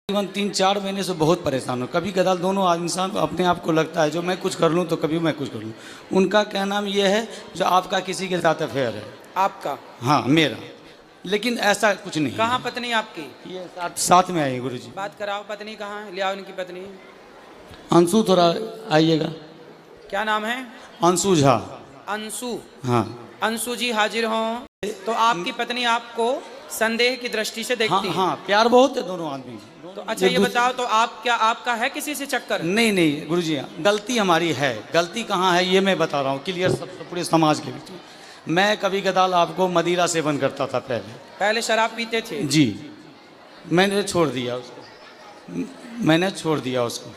तकरीबन 3-4 महीने से बहुत परेशान हूँ। कभी कदाल दोनों इंसान अपने आप को लगता है जो मैं कुछ कर लूँ तो कभी मैं कुछ कर लूँ। उनका कहना ये है जो आपका किसी के साथ अफेयर है। आपका? हाँ मेरा, लेकिन ऐसा कुछ नहीं। कहाँ पत्नी आपकी? ये साथ में आई गुरुजी। बात कराओ, पत्नी कहाँ है? ले आओ इनकी पत्नी। अंशु थोड़ा आइएगा। क्या नाम है? अंशु झा। अंशु? हाँ। अंशु जी हाजिर हों। तो आपकी पत्नी आपको संदेह की दृष्टि से देखती है? हाँ, प्यार बहुत है दोनों आदमी। तो अच्छा ये बताओ, तो आप क्या आपका है किसी से चक्कर? नहीं गुरुजी, गलती हमारी है। गलती कहाँ है ये मैं बता रहा हूँ क्लियर, सब पूरे समाज के बीच में। मैं कभी कदाल आपको मदिरा सेवन करता था पहले शराब पीते थे? जी, मैंने छोड़ दिया उसको।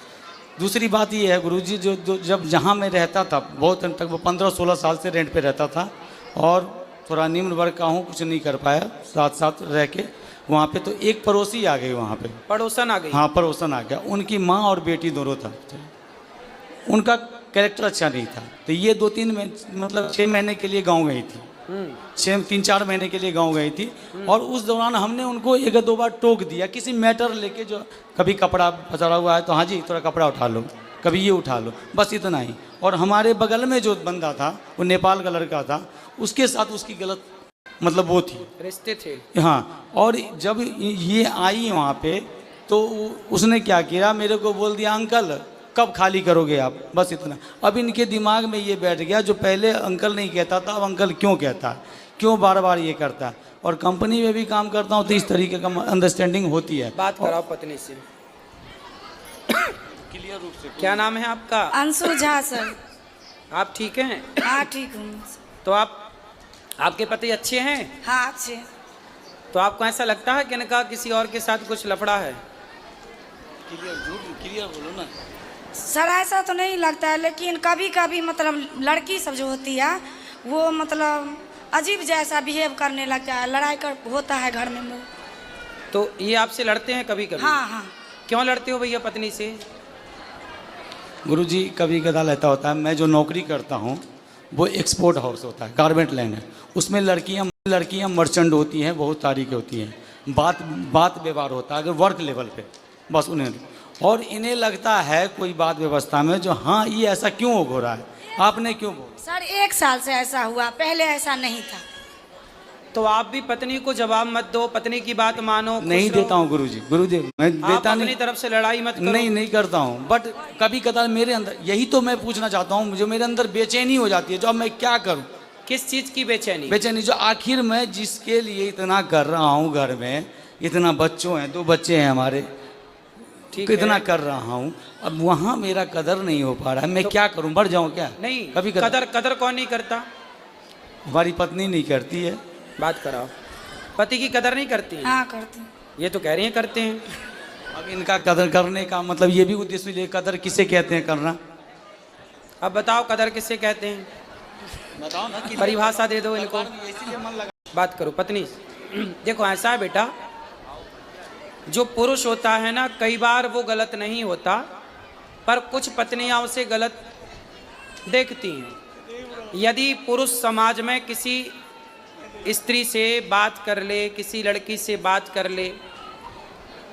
दूसरी बात ये है गुरुजी, जो जब जहाँ मैं रहता था बहुत दिन तक, वो 15-16 साल से रेंट पे रहता था और थोड़ा निम्न वर्ग का हूँ, कुछ नहीं कर पाया साथ रह के वहाँ पे। तो एक पड़ोसी आ गई वहाँ पे। पड़ोसन आ गई? हाँ, पड़ोसन आ गया। उनकी माँ और बेटी दोनों था। उनका कैरेक्टर अच्छा नहीं था। तो ये 2-3 मतलब 6 महीने के लिए गांव गई थी। 3-4 महीने के लिए गांव गई थी। और उस दौरान हमने उनको 1-2 बार टोक दिया किसी मैटर लेके, जो कभी कपड़ा पसरा हुआ है तो हाँ जी थोड़ा कपड़ा उठा लो, कभी ये उठा लो, बस इतना ही। और हमारे बगल में जो बंदा था वो नेपाल का लड़का था, उसके साथ उसकी गलत मतलब वो थी, रिश्ते थे। हाँ। और जब ये आई वहाँ पे तो उसने क्या किया, मेरे को बोल दिया अंकल कब खाली करोगे आप, बस इतना। अब इनके दिमाग में ये बैठ गया, जो पहले अंकल नहीं कहता था अब अंकल क्यों कहता है, क्यों बार बार ये करता है। और कंपनी में भी काम करता हूँ तो इस तरीके का अंडरस्टैंडिंग होती है। बात कराओ पत्नी से क्लियर रूप से। क्या नाम है आपका? अंशु झा सर। आप ठीक हैं? हाँ ठीक हूँ। तो आपके पति अच्छे हैं? हाँ अच्छे। तो आपको ऐसा लगता है कि इनका किसी और के साथ कुछ लफड़ा है? क्लियर बोलो ना सर। ऐसा तो नहीं लगता है, लेकिन कभी कभी मतलब लड़की सब जो होती है वो मतलब अजीब जैसा बिहेव करने लगता है, लड़ाई कर होता है घर में वो। तो ये आपसे लड़ते हैं कभी कभी? हाँ। क्यों लड़ते हो भैया पत्नी से? गुरुजी कभी कदाल ऐसा होता है, मैं जो नौकरी करता हूँ वो एक्सपोर्ट हाउस होता है, गारमेंट लैंड है। उसमें लड़कियाँ मर्चेंट होती हैं, बहुत तारीखें होती हैं, बात व्यवहार होता है अगर वर्क लेवल पे, बस उन्हें। और इन्हें लगता है कोई बात व्यवस्था में जो हाँ ये ऐसा क्यों हो रहा है, आपने क्यों बोला? सर 1 साल से ऐसा हुआ, पहले ऐसा नहीं था। तो आप भी पत्नी को जवाब मत दो, पत्नी की बात मानो। नहीं देता हूँ गुरुदेव, मैं देता नहीं। अपनी तरफ से लड़ाई मत करो। नहीं करता हूँ, बट कभी कदार मेरे अंदर, यही तो मैं पूछना चाहता हूँ, मुझे मेरे अंदर बेचैनी हो जाती है, जो अब मैं क्या करूँ। किस चीज़ की बेचैनी? बेचैनी जो आखिर मैं जिसके लिए इतना कर रहा हूँ, घर में इतना बच्चों हैं, 2 बच्चे हैं हमारे, इतना कर रहा हूँ, अब वहाँ मेरा कदर नहीं हो पा रहा है। मैं तो क्या करूँ, बढ़ जाऊँ क्या? नहीं, कभी कदर कौन नहीं करता? हमारी पत्नी नहीं करती है। बात कराओ। पति की कदर नहीं करती है? हाँ करती। ये तो कह रही हैं करते हैं। अब इनका कदर करने का मतलब ये भी उद्देश्य ले, कदर किसे कहते हैं करना? अब बताओ कदर किसे कहते हैं, बताओ ना, परिभाषा दे दो इनको। बात करो पत्नी। देखो ऐसा है बेटा, जो पुरुष होता है ना, कई बार वो गलत नहीं होता, पर कुछ पत्नियां उसे गलत देखती हैं। यदि पुरुष समाज में किसी स्त्री से बात कर ले, किसी लड़की से बात कर ले,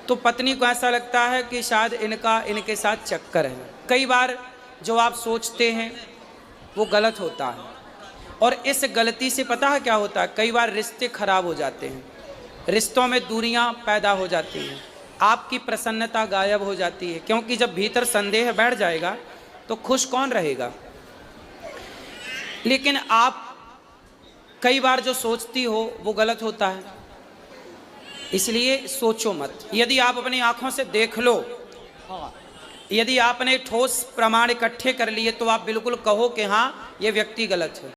तो पत्नी को ऐसा लगता है कि शायद इनके साथ चक्कर है। कई बार जो आप सोचते हैं वो गलत होता है, और इस गलती से पता है क्या होता है, कई बार रिश्ते खराब हो जाते हैं, रिश्तों में दूरियां पैदा हो जाती हैं, आपकी प्रसन्नता गायब हो जाती है, क्योंकि जब भीतर संदेह बैठ जाएगा तो खुश कौन रहेगा। लेकिन आप कई बार जो सोचती हो वो गलत होता है, इसलिए सोचो मत। यदि आप अपनी आंखों से देख लो, यदि आपने ठोस प्रमाण इकट्ठे कर लिए, तो आप बिल्कुल कहो कि हाँ ये व्यक्ति गलत है।